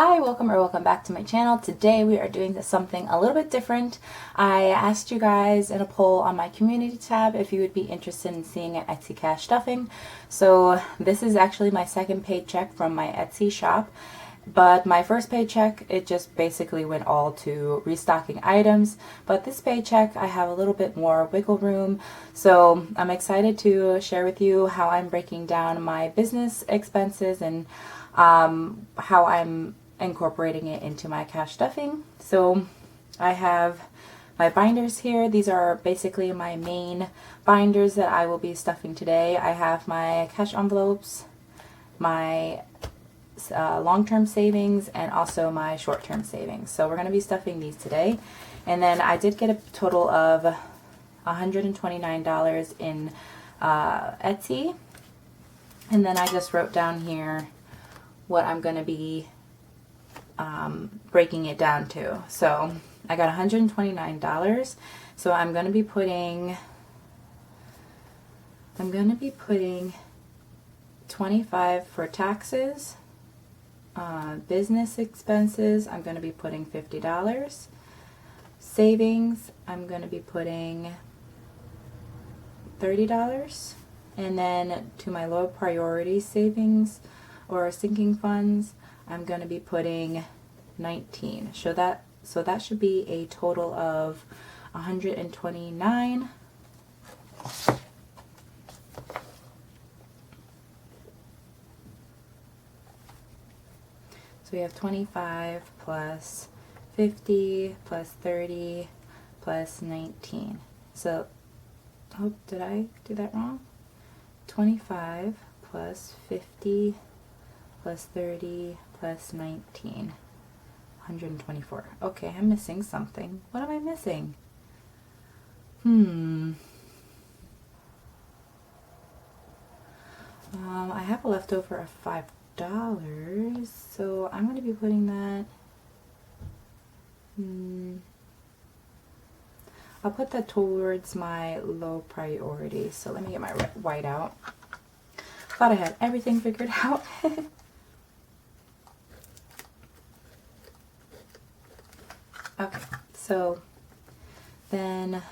Hi, welcome back to my channel. Today we are doing something a little bit different. I asked you guys in a poll on my community tab if you would be interested in seeing an Etsy cash stuffing. So this is actually my second paycheck from my Etsy shop. But my first paycheck, it just basically went all to restocking items. But this paycheck, I have a little bit more wiggle room. So I'm excited to share with you how I'm breaking down my business expenses and how I'm incorporating it into my cash stuffing. So I have my binders here. These are basically my main binders that I will be stuffing today. I have my cash envelopes, my long-term savings, and also my short-term savings. So we're going to be stuffing these today. And then I did get a total of $129 in Etsy. And then I just wrote down here what I'm going to be breaking it down to. So I got $129. So I'm going to be putting 25 for taxes. Business expenses, I'm going to be putting $50. Savings, I'm going to be putting $30. And then to my low priority savings or sinking funds, I'm going to be putting $19. So that should be a total of $129. So we have 25 plus 50 plus 30 plus 19. So, oh, did I do that wrong? 25 plus 50 plus 30 plus 19. 124. Okay, I'm missing something. What am I missing? I have a leftover of $5. So I'm going to be putting that, I'll put that towards my low priority. So let me get my white out. Thought I had everything figured out. Okay, so then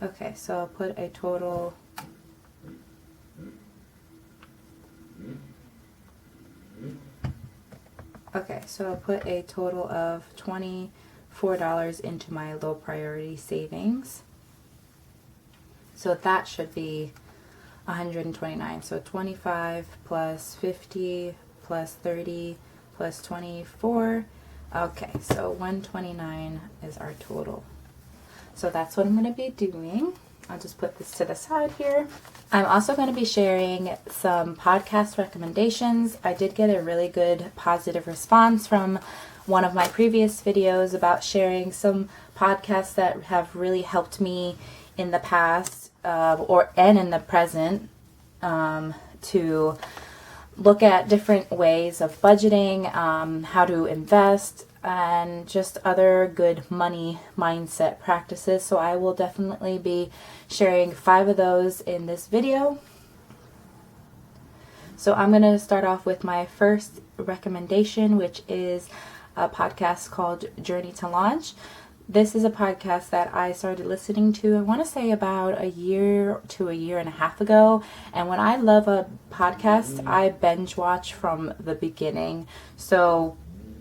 okay, so I'll put a total of $24 into my low priority savings. So that should be 129. So 25 plus 50 plus 30 plus 24. Okay, so 129 is our total. So that's what I'm going to be doing. I'll just put this to the side here. I'm also going to be sharing some podcast recommendations. I did get a really good positive response from one of my previous videos about sharing some podcasts that have really helped me in the past and in the present to look at different ways of budgeting, how to invest, and just other good money mindset practices. So I will definitely be sharing 5 of those in this video. So I'm going to start off with my first recommendation, which is a podcast called Journey to Launch. This is a podcast that I started listening to, I want to say about a year to a year and a half ago. And when I love a podcast, I binge watch from the beginning.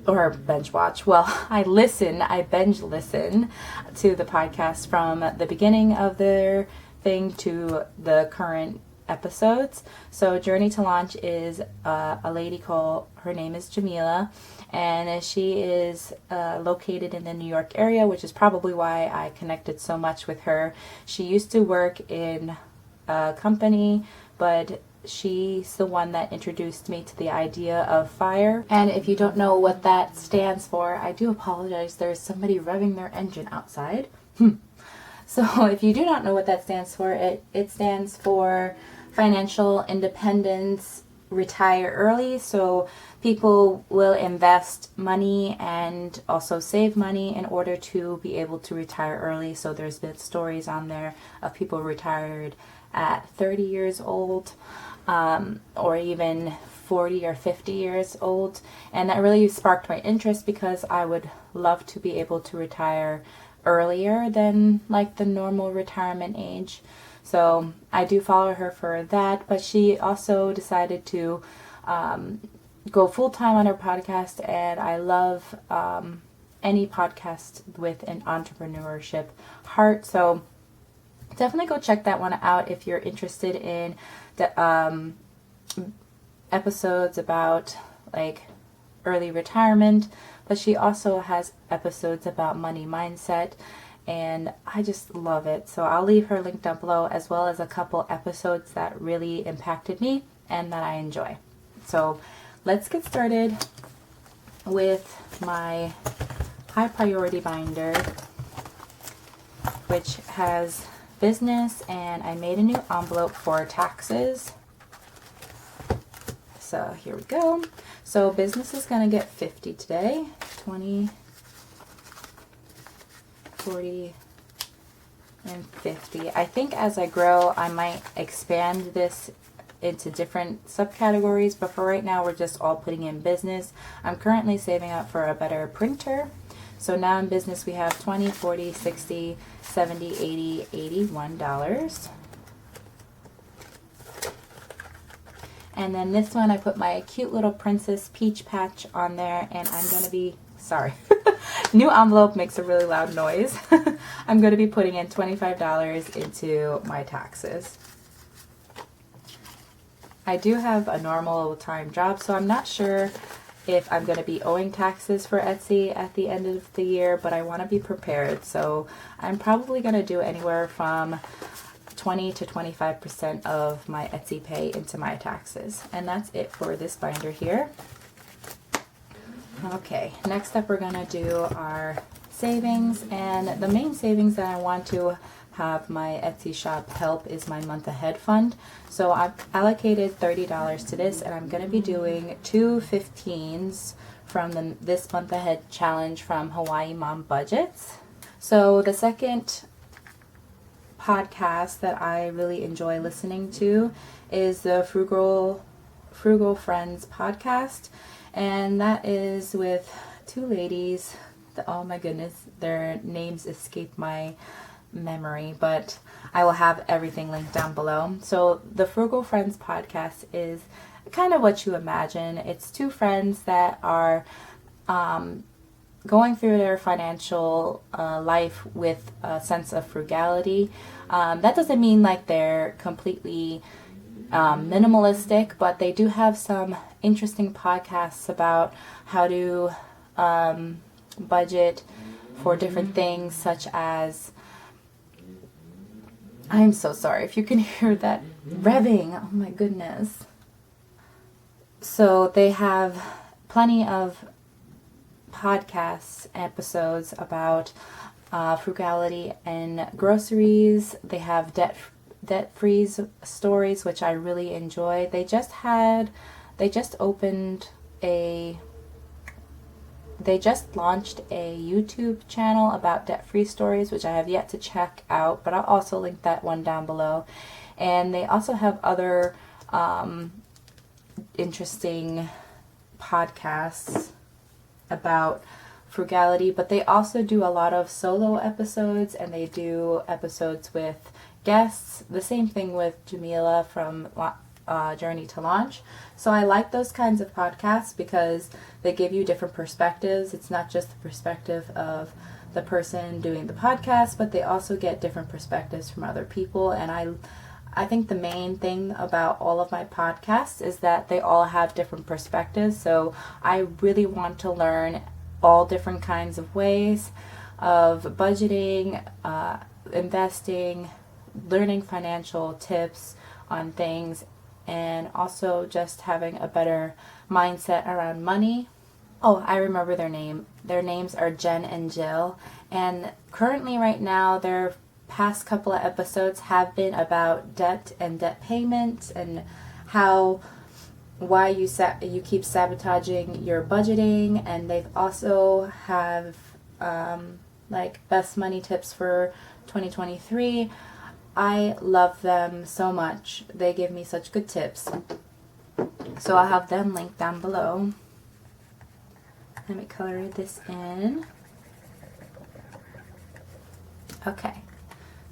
Or binge watch. Well, I binge listen to the podcast from the beginning of their thing to the current episodes. So Journey to Launch is a lady her name is Jamila, and she is located in the New York area, which is probably why I connected so much with her. She used to work in a company, but she's the one that introduced me to the idea of FIRE. And if you don't know what that stands for, I do apologize. There's somebody revving their engine outside. So if you do not know what that stands for, it stands for financial independence, retire early. So people will invest money and also save money in order to be able to retire early. So there's been stories on there of people retired at 30 years old. or even 40 or 50 years old. And that really sparked my interest because I would love to be able to retire earlier than like the normal retirement age. So I do follow her for that, but she also decided to go full time on her podcast, and I love any podcast with an entrepreneurship heart. So definitely go check that one out if you're interested in the episodes about like early retirement. But she also has episodes about money mindset, and I just love it. So I'll leave her link down below, as well as a couple episodes that really impacted me and that I enjoy. So let's get started with my high priority binder, which has business, and I made a new envelope for taxes. So here we go. So business is going to get 50 today. 20, 40, and 50. I think as I grow, I might expand this into different subcategories, but for right now, we're just all putting in business. I'm currently saving up for a better printer. So now in business, we have 20, 40, 60, 70, 80, $81. And then this one, I put my cute little Princess Peach patch on there, and I'm going to be, sorry, new envelope makes a really loud noise. I'm going to be putting in $25 into my taxes. I do have a normal time job, so I'm not sure if I'm going to be owing taxes for Etsy at the end of the year, but I want to be prepared. So I'm probably going to do anywhere from 20 to 25% of my Etsy pay into my taxes. And that's it for this binder here. Okay, next up we're going to do our savings, and the main savings that I want to have my Etsy shop help is my month ahead fund. So I've allocated $30 to this, and I'm going to be doing 2 15s from this month ahead challenge from Hawaii Mom Budgets. So the second podcast that I really enjoy listening to is the Frugal Friends podcast, and that is with two ladies. Oh my goodness, their names escape my memory, but I will have everything linked down below. So the Frugal Friends podcast is kind of what you imagine. It's two friends that are going through their financial life with a sense of frugality. That doesn't mean like they're completely minimalistic, but they do have some interesting podcasts about how to budget for different things, such as, I'm so sorry if you can hear that revving. Oh my goodness. So they have plenty of podcasts episodes about frugality and groceries. They have debt-free stories, which I really enjoy. They just launched a YouTube channel about debt-free stories, which I have yet to check out, but I'll also link that one down below. And they also have other interesting podcasts about frugality, but they also do a lot of solo episodes, and they do episodes with guests. The same thing with Jamila from Journey to Launch. So I like those kinds of podcasts because they give you different perspectives. It's not just the perspective of the person doing the podcast, but they also get different perspectives from other people. And I think the main thing about all of my podcasts is that they all have different perspectives. So I really want to learn all different kinds of ways of budgeting, investing, learning financial tips on things, and also just having a better mindset around money. Oh, I remember their name. Their names are Jen and Jill. And currently right now, their past couple of episodes have been about debt and debt payments, and why you keep sabotaging your budgeting. And they've also have like best money tips for 2023. I love them so much. They give me such good tips. So I'll have them linked down below. Let me color this in. Okay,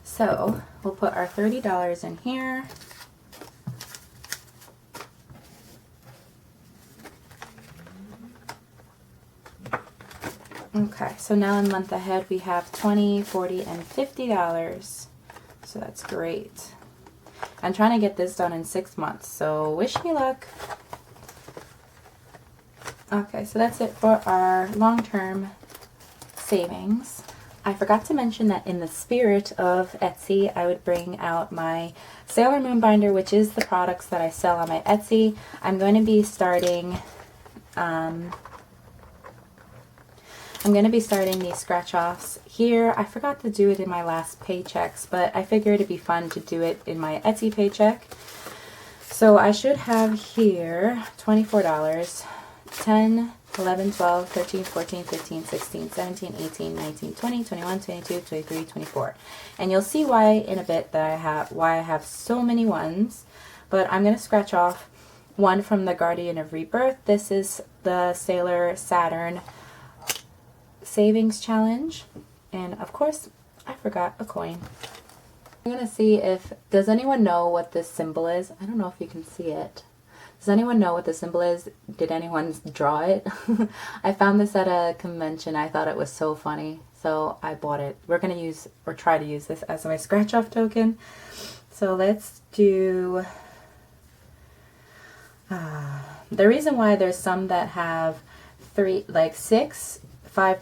so we'll put our $30 in here. Okay, so now in month ahead we have $20, $40, and $50. So that's great. I'm trying to get this done in 6 months, so wish me luck. Okay, so that's it for our long-term savings. I forgot to mention that in the spirit of Etsy, I would bring out my Sailor Moon binder, which is the products that I sell on my Etsy. I'm going to be starting these scratch-offs here. I forgot to do it in my last paychecks, but I figured it'd be fun to do it in my Etsy paycheck. So I should have here $24, 10, 11, 12, 13, 14, 15, 16, 17, 18, 19, 20, 21, 22, 23, 24. And you'll see why in a bit that why I have so many ones. But I'm going to scratch off one from the Guardian of Rebirth. This is the Sailor Saturn Savings Challenge. And of course, I forgot a coin. I'm going to see if, does anyone know what this symbol is? I don't know if you can see it. Does anyone know what the symbol is? Did anyone draw it? I found this at a convention. I thought it was so funny, so I bought it. We're going to use, or try to use this as my scratch off token. So let's do, the reason why there's some that have 5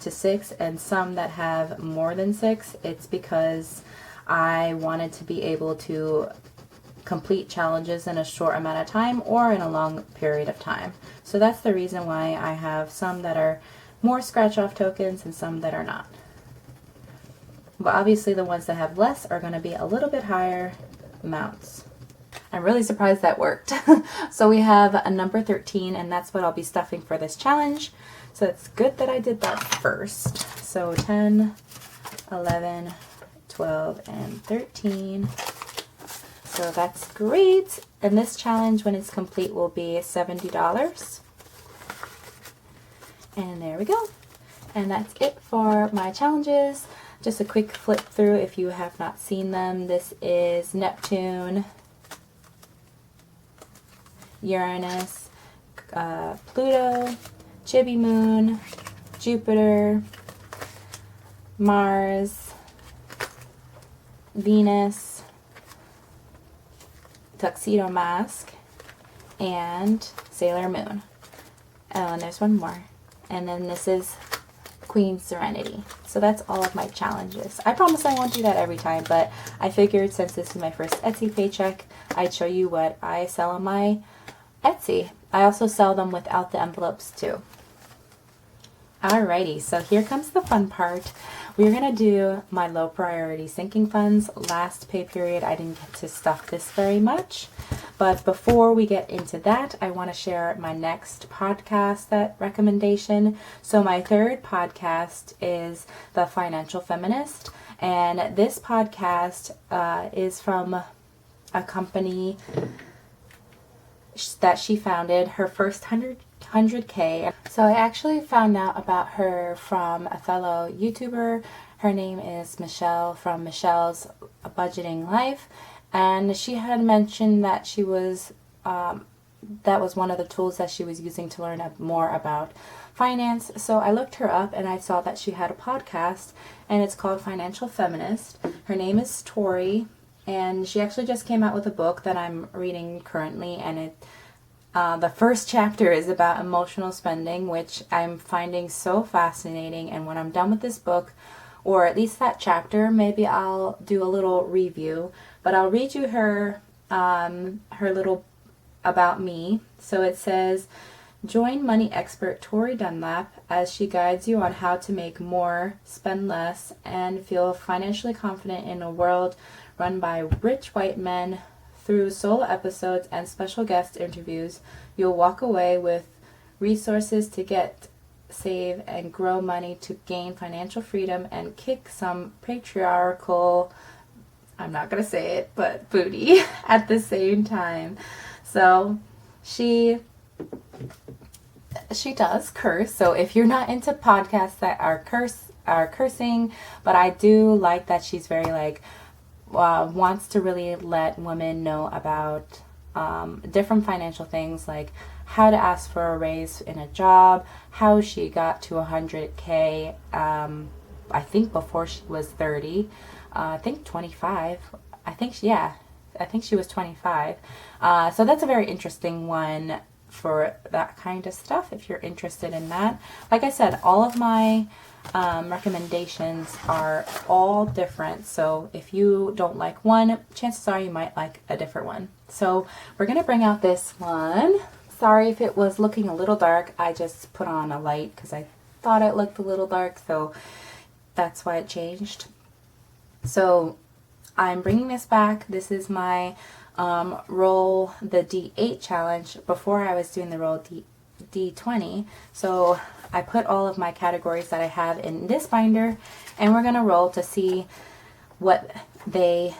to 6, and some that have more than 6, it's because I wanted to be able to complete challenges in a short amount of time or in a long period of time. So that's the reason why I have some that are more scratch off tokens and some that are not. But obviously the ones that have less are going to be a little bit higher amounts. I'm really surprised that worked. So we have a number 13, and that's what I'll be stuffing for this challenge. So it's good that I did that first. So 10, 11, 12, and 13. So that's great. And this challenge, when it's complete, will be $70. And there we go. And that's it for my challenges. Just a quick flip through if you have not seen them. This is Neptune, Uranus, Pluto, Chibi Moon, Jupiter, Mars, Venus, Tuxedo Mask, and Sailor Moon. Oh, and there's one more. And then this is Queen Serenity. So that's all of my challenges. I promise I won't do that every time, but I figured since this is my first Etsy paycheck, I'd show you what I sell on my Etsy. I also sell them without the envelopes too. Alrighty, so here comes the fun part. We're going to do my low priority sinking funds. Last pay period, I didn't get to stuff this very much. But before we get into that, I want to share my next podcast recommendation. So my third podcast is The Financial Feminist. And this podcast is from a company that she founded, her first 100K. So I actually found out about her from a fellow YouTuber. Her name is Michelle from Michelle's Budgeting Life, and she had mentioned that she was that was one of the tools that she was using to learn more about finance. So I looked her up and I saw that she had a podcast, and it's called Financial Feminist. Her name is Tori, and she actually just came out with a book that I'm reading currently, and the first chapter is about emotional spending, which I'm finding so fascinating. And when I'm done with this book, or at least that chapter, maybe I'll do a little review. But I'll read you her little about me. So it says, join money expert Tori Dunlap as she guides you on how to make more, spend less, and feel financially confident in a world run by rich white men. Through solo episodes and special guest interviews, you'll walk away with resources to get, save, and grow money to gain financial freedom and kick some patriarchal I'm not going to say it, but booty at the same time. So she does curse. So if you're not into podcasts that are cursing, but I do like that she's very like wants to really let women know about different financial things, like how to ask for a raise in a job, how she got to 100K, I think before she was 30, I think 25, I think she was 25. So that's a very interesting one for that kind of stuff if you're interested in that. Like I said, all of my recommendations are all different, so if you don't like one, chances are you might like a different one. So we're gonna bring out this one. Sorry if it was looking a little dark, I just put on a light because I thought it looked a little dark, so that's why it changed. So I'm bringing this back. This is my roll the D8 challenge. Before I was doing the roll D20, so I put all of my categories that I have in this binder, and we're gonna roll to see what they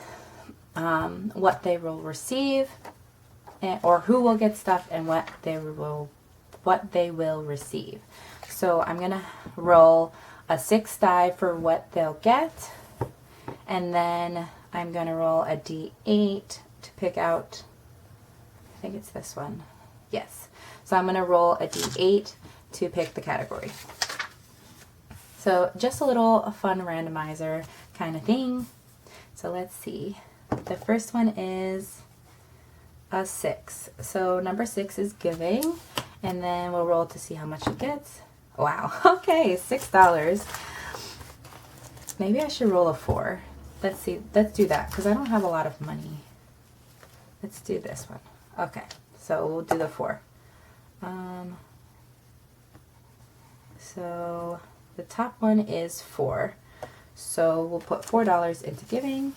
will receive, or who will get stuff, and what they will receive. So I'm gonna roll a 6 die for what they'll get, and then I'm gonna roll a D8 to pick out, I think it's this one. Yes. So I'm gonna roll a D8 to pick the category. So just a little fun randomizer kind of thing. So let's see. The first one is a 6. So number 6 is giving, and then we'll roll to see how much it gets. Wow. Okay, $6. Maybe I should roll a 4. Let's see. Let's do that because I don't have a lot of money. Let's do this one. Okay, so we'll do the 4. So the top one is 4. So we'll put $4 into giving.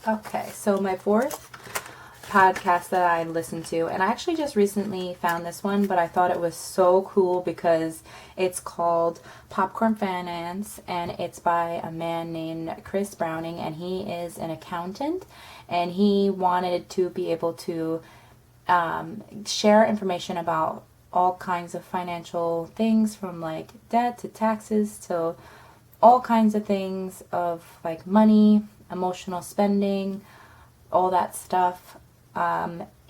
Okay, so my fourth podcast that I listened to, and I actually just recently found this one, but I thought it was so cool because it's called Popcorn Finance, and it's by a man named Chris Browning, and he is an accountant, and he wanted to be able to share information about all kinds of financial things, from like debt to taxes to all kinds of things of like money, emotional spending, all that stuff,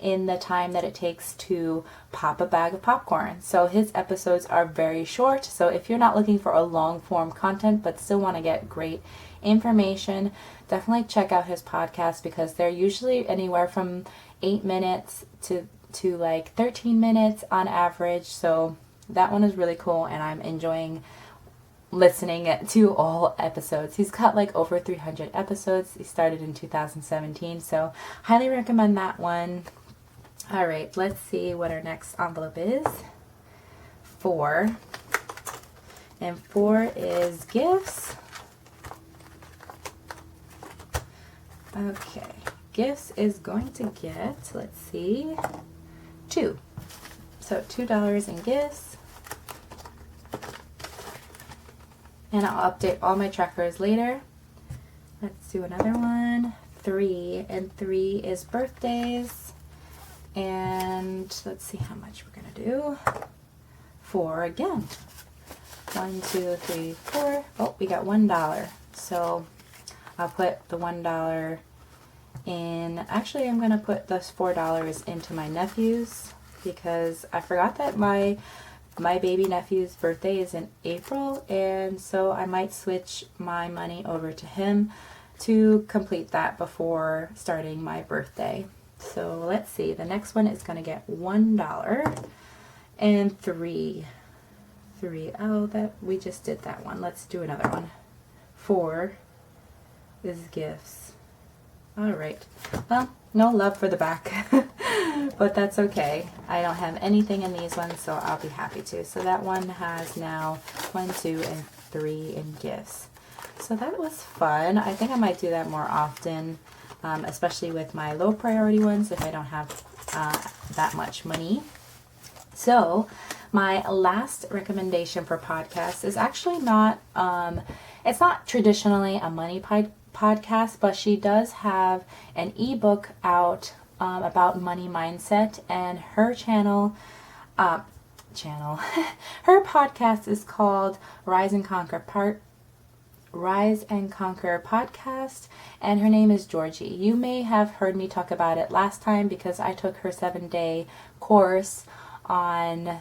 in the time that it takes to pop a bag of popcorn. So his episodes are very short, so if you're not looking for a long form content but still want to get great information, definitely check out his podcast, because they're usually anywhere from 8 minutes to like 13 minutes on average. So that one is really cool, and I'm enjoying listening to all episodes. He's got like over 300 episodes. He started in 2017, so highly recommend that one. All right, let's see what our next envelope is. 4. And 4 is gifts. Okay, gifts is going to get, let's see, 2. So $2 in gifts. And I'll update all my trackers later. Let's do another one. 3. And 3 is birthdays. And let's see how much we're going to do. 4 again. 1, 2, 3, 4. Oh, we got $1. So I'll put the $1 in. Actually, I'm going to put this $4 into my nephew's, because I forgot that my baby nephew's birthday is in April, and so I might switch my money over to him to complete that before starting my birthday. So let's see, the next one is going to get $1 and 3. Oh, that we just did that one. Let's do another one. 4 is gifts. All right. Well, no love for the back, but that's okay. I don't have anything in these ones, so I'll be happy to. So that one has now 1, 2, and 3 in gifts. So that was fun. I think I might do that more often, especially with my low priority ones if I don't have that much money. So My last recommendation for podcasts is actually not, it's not traditionally a money podcast, but she does have an ebook out about money mindset, and her her podcast is called Rise and Conquer podcast, and her name is Georgie. You may have heard me talk about it last time because I took her 7-day course on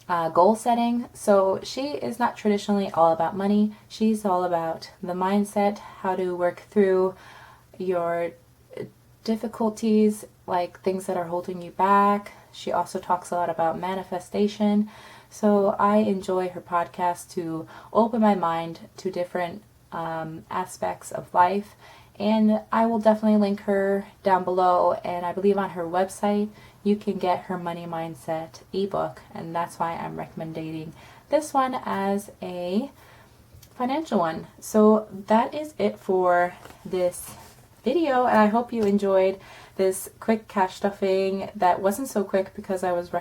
goal setting. So she is not traditionally all about money. She's all about the mindset, how to work through your difficulties, like things that are holding you back. She also talks a lot about manifestation. So I enjoy her podcast to open my mind to different aspects of life. And I will definitely link her down below. And I believe on her website, you can get her Money Mindset ebook. And that's why I'm recommending this one as a financial one. So that is it for this video. And I hope you enjoyed this quick cash stuffing that wasn't so quick because I was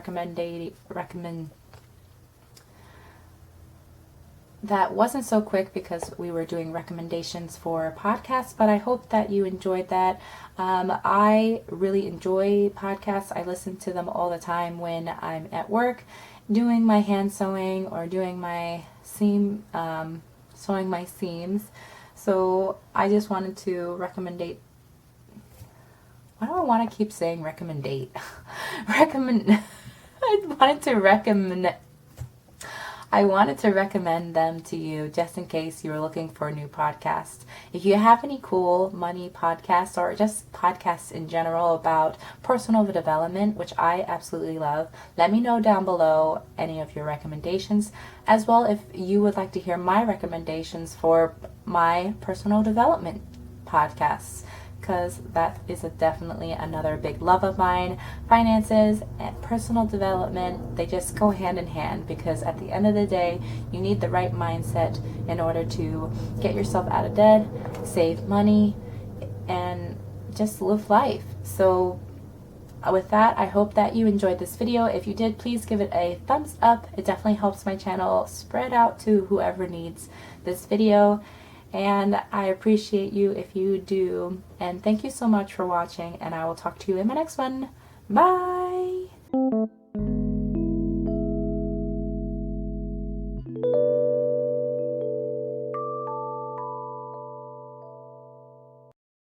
that wasn't so quick because we were doing recommendations for podcasts, but I hope that you enjoyed that. I really enjoy podcasts. I listen to them all the time when I'm at work doing my hand sewing or doing my sewing my seams. So I just wanted to recommend. Why do I want to keep saying recommendate? I wanted to recommend them to you just in case you were looking for a new podcast. If you have any cool money podcasts or just podcasts in general about personal development, which I absolutely love, let me know down below any of your recommendations, as well if you would like to hear my recommendations for my personal development podcasts, because that is definitely another big love of mine. Finances and personal development, they just go hand in hand, because at the end of the day, you need the right mindset in order to get yourself out of debt, save money, and just live life. So with that, I hope that you enjoyed this video. If you did, please give it a thumbs up. It definitely helps my channel spread out to whoever needs this video. And I appreciate you if you do. And thank you so much for watching, and I will talk to you in my next one. Bye!